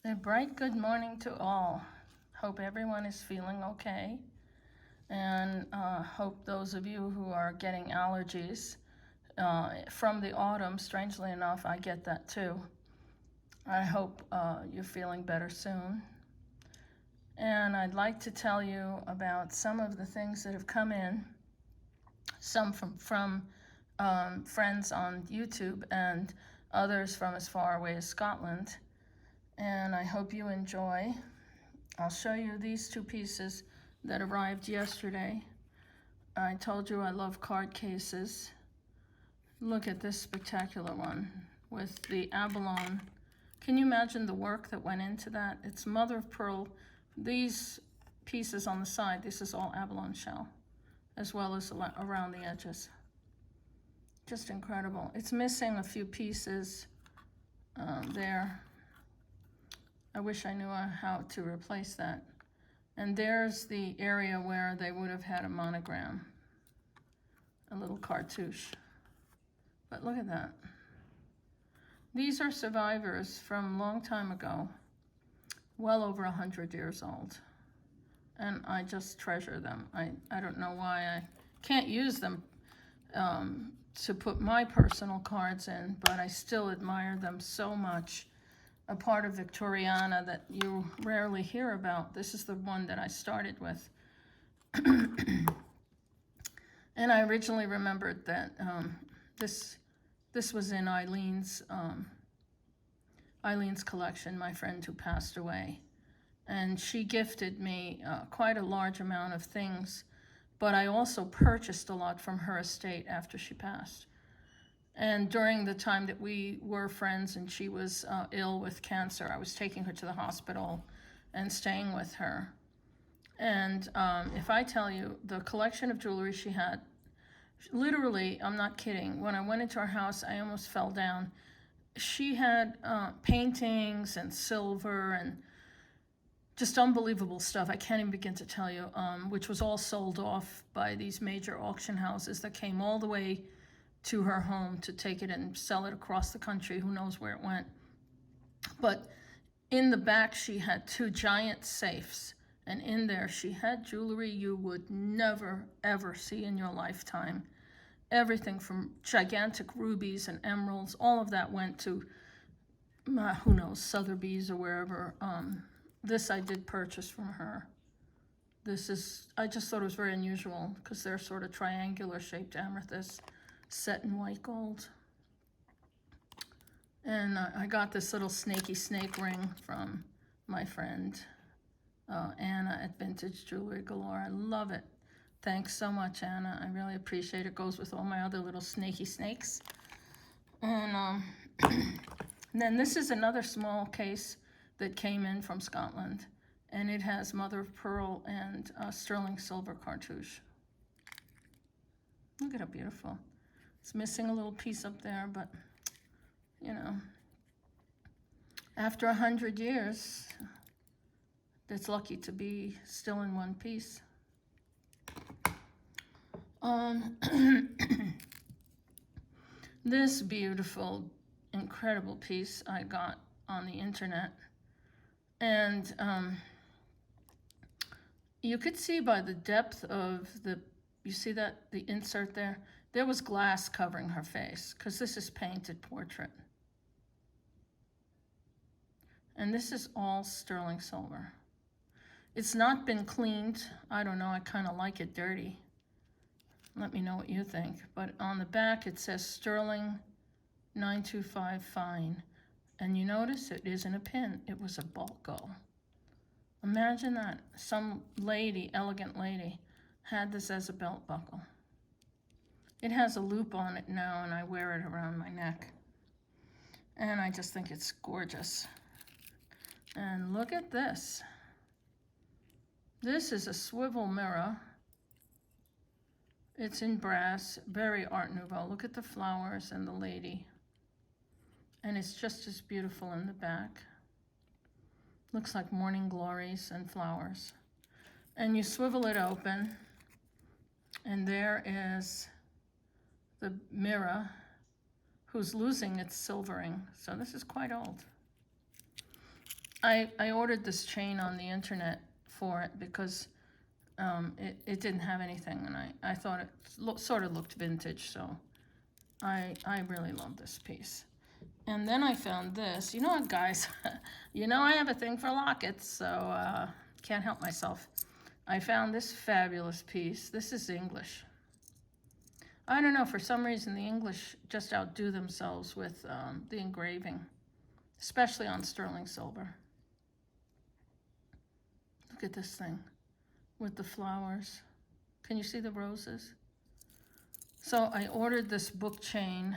A bright good morning to all. Hope everyone is feeling okay, and hope those of you who are getting allergies from the autumn, strangely enough, I get that too. I hope you're feeling better soon. And I'd like to tell you about some of the things that have come in, some from friends on YouTube and others from as far away as Scotland. And I hope you enjoy. I'll show you these two pieces that arrived yesterday. I told you I love card cases. Look at this spectacular one with the abalone. Can you imagine the work that went into that? It's mother of pearl. These pieces on the side, this is all abalone shell, as well as around the edges. Just incredible. It's missing a few pieces there. I wish I knew how to replace that. And there's the area where they would have had a monogram, a little cartouche. But look at that. These are survivors from a long time ago, well over 100 years old. And I just treasure them. I don't know why I can't use them to put my personal cards in, but I still admire them so much. A part of Victoriana that you rarely hear about. This is the one that I started with. And I originally remembered that this was in Eileen's collection, my friend who passed away. And she gifted me quite a large amount of things, but I also purchased a lot from her estate after she passed. And during the time that we were friends and she was ill with cancer, I was taking her to the hospital and staying with her. And if I tell you the collection of jewelry she had, literally, I'm not kidding, when I went into her house, I almost fell down. She had paintings and silver and just unbelievable stuff. I can't even begin to tell you, which was all sold off by these major auction houses that came all the way to her home to take it and sell it across the country. Who knows where it went. But in the back, she had two giant safes. And in there, she had jewelry you would never, ever see in your lifetime. Everything from gigantic rubies and emeralds, all of that went to, who knows, Sotheby's or wherever. This I did purchase from her. I just thought it was very unusual because they're sort of triangular shaped amethysts set in white gold. And I got this little snaky snake ring from my friend Anna at Vintage Jewelry Galore. I love it. Thanks so much, Anna. I really appreciate it. It goes with all my other little snaky snakes. And then this is another small case that came in from Scotland. And it has mother of pearl and sterling silver cartouche. Look at how beautiful. It's missing a little piece up there, but, you know, after 100 years, it's lucky to be still in one piece. This beautiful, incredible piece I got on the internet. And you could see by the depth of you see that, the insert there? There was glass covering her face, because this is painted portrait. And this is all sterling silver. It's not been cleaned. I don't know, I kind of like it dirty. Let me know what you think. But on the back it says sterling 925 fine. And you notice it isn't a pin, it was a bulgo. Imagine that. Some lady, elegant lady, had this as a belt buckle. It has a loop on it now, and I wear it around my neck. And I just think it's gorgeous. And look at this. This is a swivel mirror. It's in brass, very Art Nouveau. Look at the flowers and the lady. And it's just as beautiful in the back. Looks like morning glories and flowers. And you swivel it open, and there is the mirror, who's losing its silvering. So this is quite old. I ordered this chain on the internet for it because it didn't have anything, and I thought it sort of looked vintage, so I really love this piece. And then I found this. You know what, guys? You know I have a thing for lockets, so can't help myself. I found this fabulous piece. This is English. I don't know, for some reason the English just outdo themselves with the engraving, especially on sterling silver. Look at this thing with the flowers. Can you see the roses? So I ordered this book chain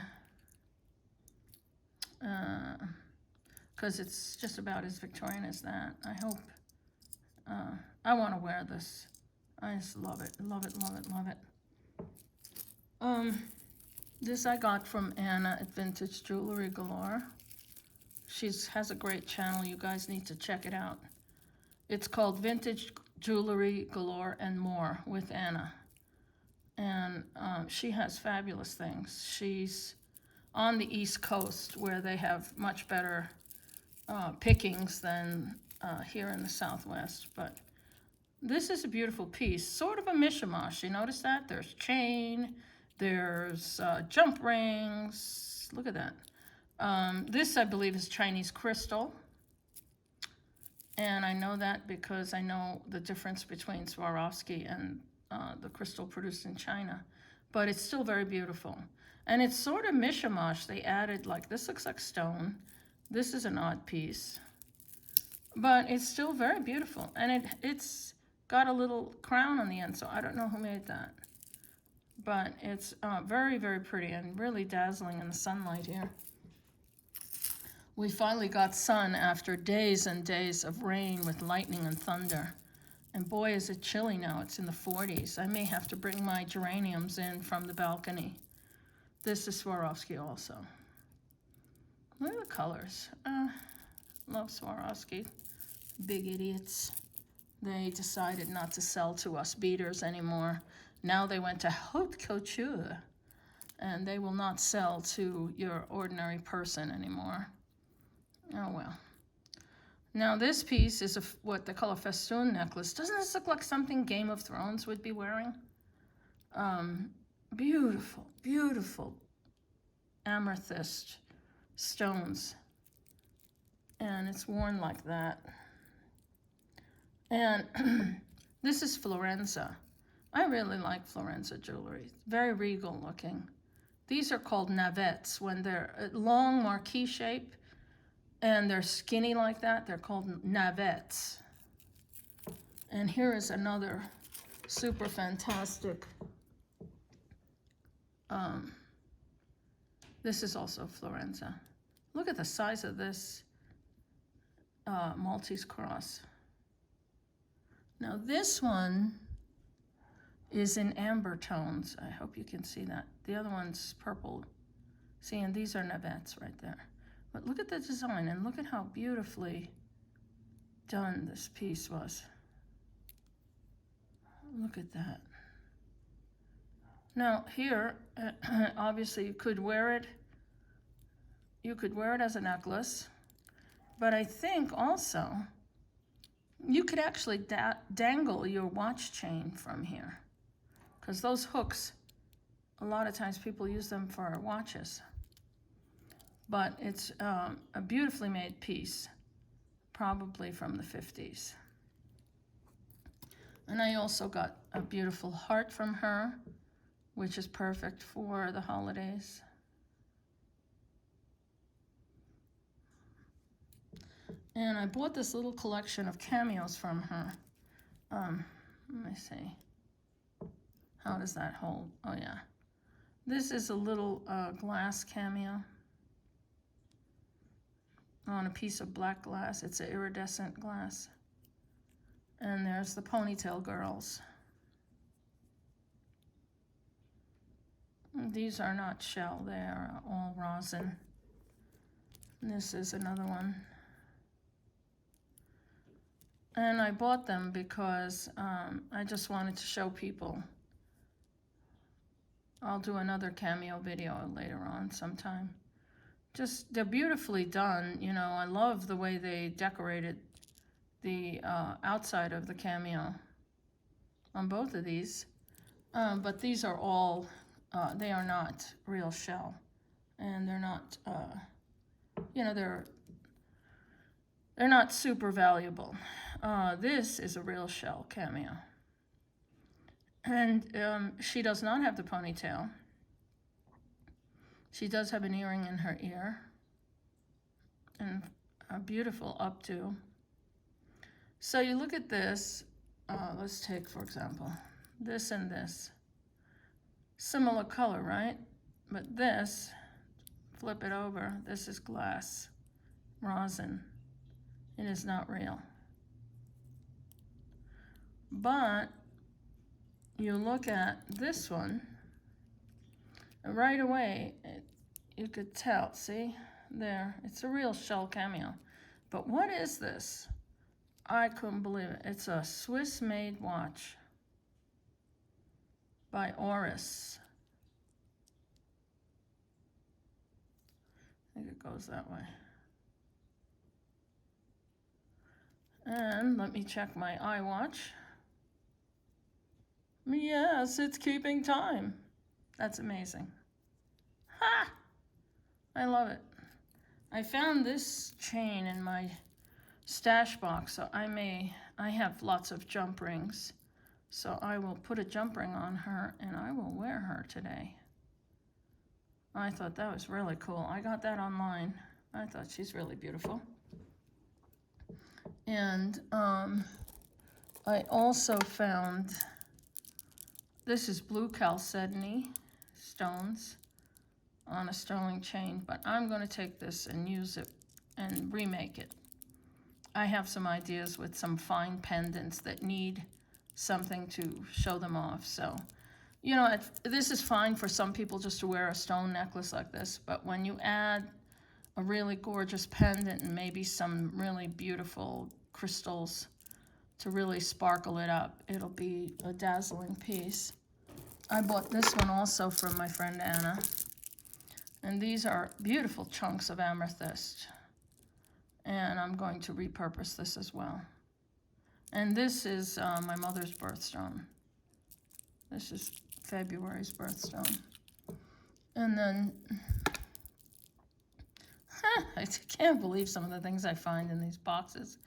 because it's just about as Victorian as that. I hope, I want to wear this. I just love it, love it, love it, love it. This I got from Anna at Vintage Jewelry Galore. She has a great channel. You guys need to check it out. It's called Vintage Jewelry Galore and More with Anna. And she has fabulous things. She's on the East Coast where they have much better pickings than here in the Southwest. But this is a beautiful piece, sort of a mishmash. You notice that? There's chain, there's jump rings. Look at that. This, I believe, is Chinese crystal. And I know that because I know the difference between Swarovski and the crystal produced in China. But it's still very beautiful. And it's sort of mishmash. They added, like, this looks like stone. This is an odd piece. But it's still very beautiful. And it's got a little crown on the end, so I don't know who made that. But it's very, very pretty and really dazzling in the sunlight here. We finally got sun after days and days of rain with lightning and thunder. And boy, is it chilly now. It's in the 40s. I may have to bring my geraniums in from the balcony. This is Swarovski also. Look at the colors. Love Swarovski. Big idiots. They decided not to sell to us beaters anymore. Now they went to haute couture, and they will not sell to your ordinary person anymore. Oh well. Now this piece is what they call a festoon necklace. Doesn't this look like something Game of Thrones would be wearing? Beautiful, beautiful amethyst stones. And it's worn like that. And this is Florenza. I really like Florenza jewelry. Very regal looking. These are called navettes. When they're a long marquee shape and they're skinny like that, they're called navettes. And here is another super fantastic. This is also Florenza. Look at the size of this Maltese cross. Now this one is in amber tones. I hope you can see that. The other one's purple. See, and these are navettes right there. But look at the design and look at how beautifully done this piece was. Look at that. Now here, obviously you could wear it. You could wear it as a necklace, but I think also you could actually dangle your watch chain from here, because those hooks, a lot of times people use them for watches. But it's a beautifully made piece, probably from the 50s. And I also got a beautiful heart from her, which is perfect for the holidays. And I bought this little collection of cameos from her. Let me see. How does that hold? Oh yeah. This is a little glass cameo on a piece of black glass. It's an iridescent glass. And there's the ponytail girls. These are not shell, they are all rosin. And this is another one. And I bought them because I just wanted to show people. I'll do another cameo video later on sometime just, they're beautifully done. You know, I love the way they decorated the outside of the Cameo on both of these. But these are all, they are not real shell. And they're not, you know, they're not super valuable. This is a real shell Cameo. And she does not have the ponytail. She does have an earring in her ear. And a beautiful updo. So you look at this. Let's take, for example, this and this. Similar color, right? But this, flip it over, this is glass, rosin. It is not real. But you look at this one, and right away, you could tell, see, there, it's a real shell Cameo. But what is this? I couldn't believe it. It's a Swiss-made watch by Oris. I think it goes that way. And let me check my iWatch. Yes, it's keeping time. That's amazing. Ha! I love it. I found this chain in my stash box, so I have lots of jump rings. So I will put a jump ring on her and I will wear her today. I thought that was really cool. I got that online. I thought she's really beautiful. And I also found, this is blue chalcedony stones on a sterling chain, but I'm going to take this and use it and remake it. I have some ideas with some fine pendants that need something to show them off. So, you know, this is fine for some people just to wear a stone necklace like this, but when you add a really gorgeous pendant and maybe some really beautiful crystals to really sparkle it up, it'll be a dazzling piece. I bought this one also from my friend Anna. And these are beautiful chunks of amethyst. And I'm going to repurpose this as well. And this is my mother's birthstone. This is February's birthstone. And then, I can't believe some of the things I find in these boxes.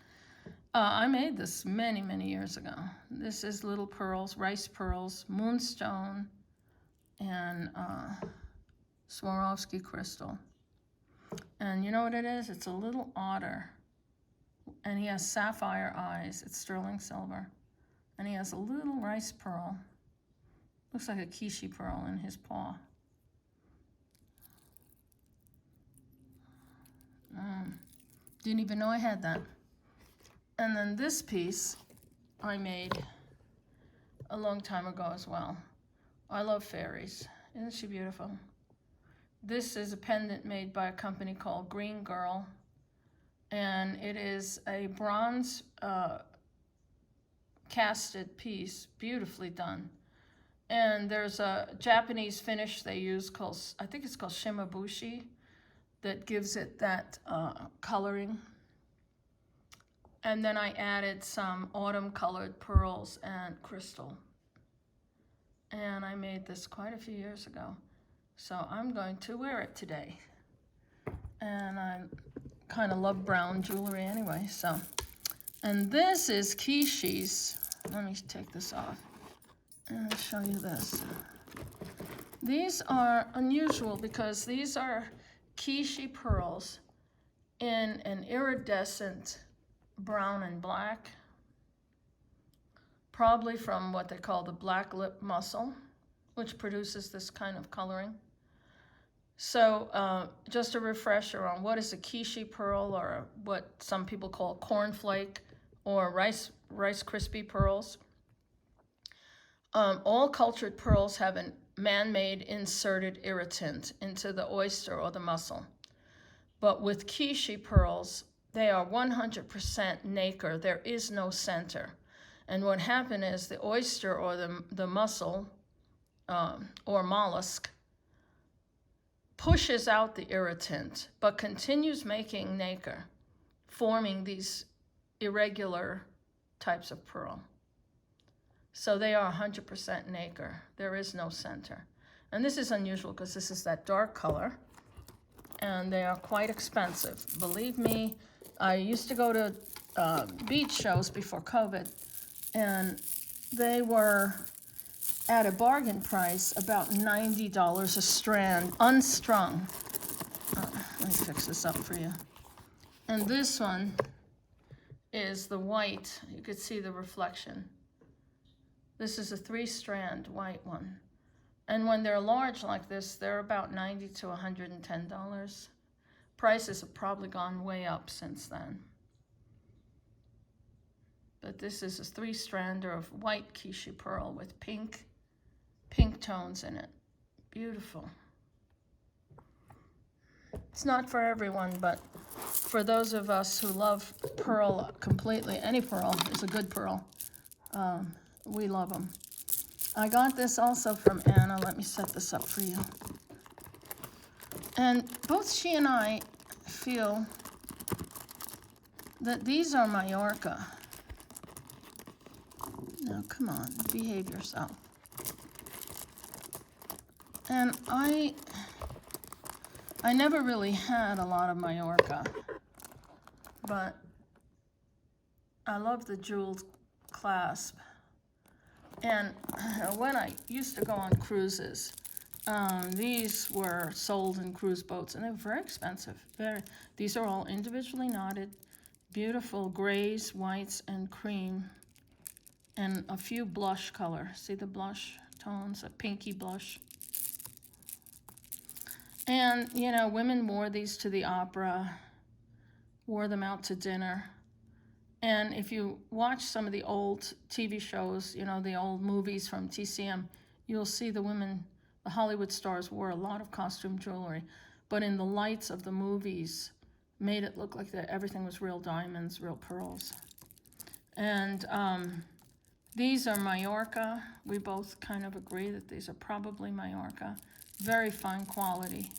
I made this many, many years ago. This is little pearls, rice pearls, moonstone, and Swarovski crystal. And you know what it is? It's a little otter. And he has sapphire eyes. It's sterling silver. And he has a little rice pearl. Looks like a Kishi pearl in his paw. Didn't even know I had that. And then this piece I made a long time ago as well. I love fairies. Isn't she beautiful? This is a pendant made by a company called Green Girl. And it is a bronze casted piece, beautifully done. And there's a Japanese finish they use called, I think it's called shimabushi, that gives it that coloring. And then I added some autumn colored pearls and crystal. And I made this quite a few years ago. So I'm going to wear it today. And I kind of love brown jewelry anyway, so. And this is Kishi's. Let me take this off and show you this. These are unusual because these are Kishi pearls in an iridescent brown and black, probably from what they call the black lip mussel, which produces this kind of coloring. So just a refresher on what is a Kishi pearl, or what some people call cornflake or Rice Krispie pearls. All cultured pearls have a man-made inserted irritant into the oyster or the mussel. But with Kishi pearls, they are 100% nacre. There is no center. And what happened is the oyster or the mussel or mollusk pushes out the irritant, but continues making nacre, forming these irregular types of pearl. So they are 100% nacre. There is no center. And this is unusual because this is that dark color, and they are quite expensive. Believe me, I used to go to beach shows before COVID, and they were at a bargain price, about $90 a strand, unstrung. Let me fix this up for you. And this one is the white. You could see the reflection. This is a 3-strand white one. And when they're large like this, they're about $90 to $110. Prices have probably gone way up since then. But this is a 3-strander of white Kishi pearl with pink tones in it. Beautiful. It's not for everyone, but for those of us who love pearl completely, any pearl is a good pearl. We love them. I got this also from Anna. Let me set this up for you. And both she and I feel that these are Mallorca. Now, come on, behave yourself. And I never really had a lot of Mallorca, but I love the jeweled clasp. And when I used to go on cruises, these were sold in cruise boats, and they were very expensive. These are all individually knotted, beautiful grays, whites, and cream, and a few blush color. See the blush tones, a pinky blush. And, you know, women wore these to the opera, wore them out to dinner. And if you watch some of the old TV shows, you know, the old movies from TCM, you'll see the women, the Hollywood stars, wore a lot of costume jewelry. But in the lights of the movies, made it look like that everything was real diamonds, real pearls. And these are Mallorca. We both kind of agree that these are probably Mallorca. Very fine quality.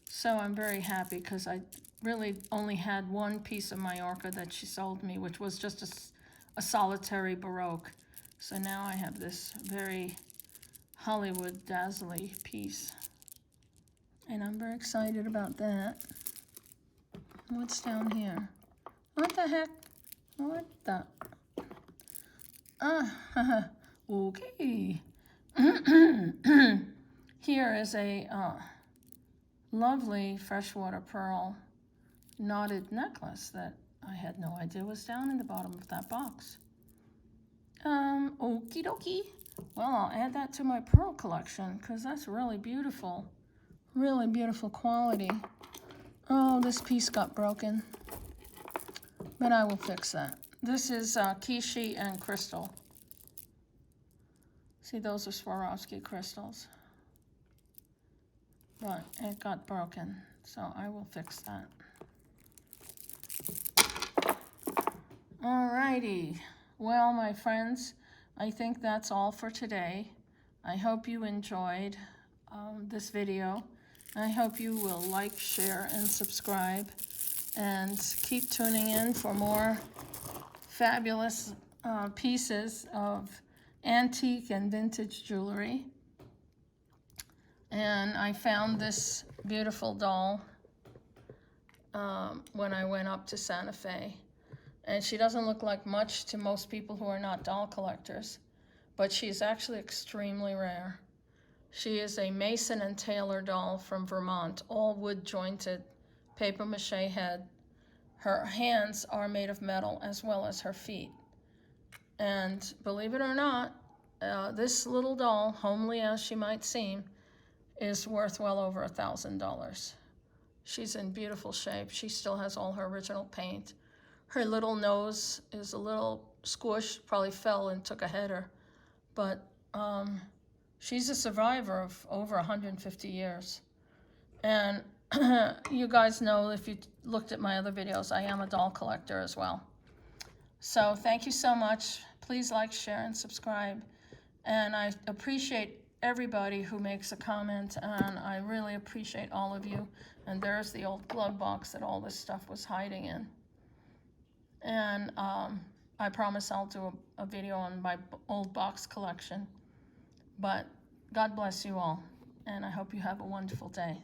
So I'm very happy because I really only had one piece of Mallorca that she sold me, which was just a solitary Baroque. So now I have this very Hollywood dazzly piece. And I'm very excited about that. What's down here? What the heck? What the? Okay. Here is a lovely freshwater pearl knotted necklace that I had no idea was down in the bottom of that box. Okie dokie. Well, I'll add that to my pearl collection because that's really beautiful quality. Oh, this piece got broken, but I will fix that. This is Kishi and crystal. See, those are Swarovski crystals, but it got broken, so I will fix that. Alrighty, well, my friends, I think that's all for today. I hope you enjoyed this video. I hope you will like, share, and subscribe, and keep tuning in for more fabulous pieces of antique and vintage jewelry. And I found this beautiful doll when I went up to Santa Fe. And she doesn't look like much to most people who are not doll collectors, but she's actually extremely rare. She is a Mason and Taylor doll from Vermont, all wood jointed, paper mache head. Her hands are made of metal as well as her feet. And believe it or not, this little doll, homely as she might seem, is worth well over $1,000. She's in beautiful shape. She still has all her original paint. Her little nose is a little squished, probably fell and took a header. But she's a survivor of over 150 years. And you guys know, if you looked at my other videos, I am a doll collector as well. So thank you so much. Please like, share, and subscribe. And I appreciate everybody who makes a comment, and I really appreciate all of you. And there's the old glove box that all this stuff was hiding in. And I promise I'll do a video on my old box collection. But God bless you all, and I hope you have a wonderful day.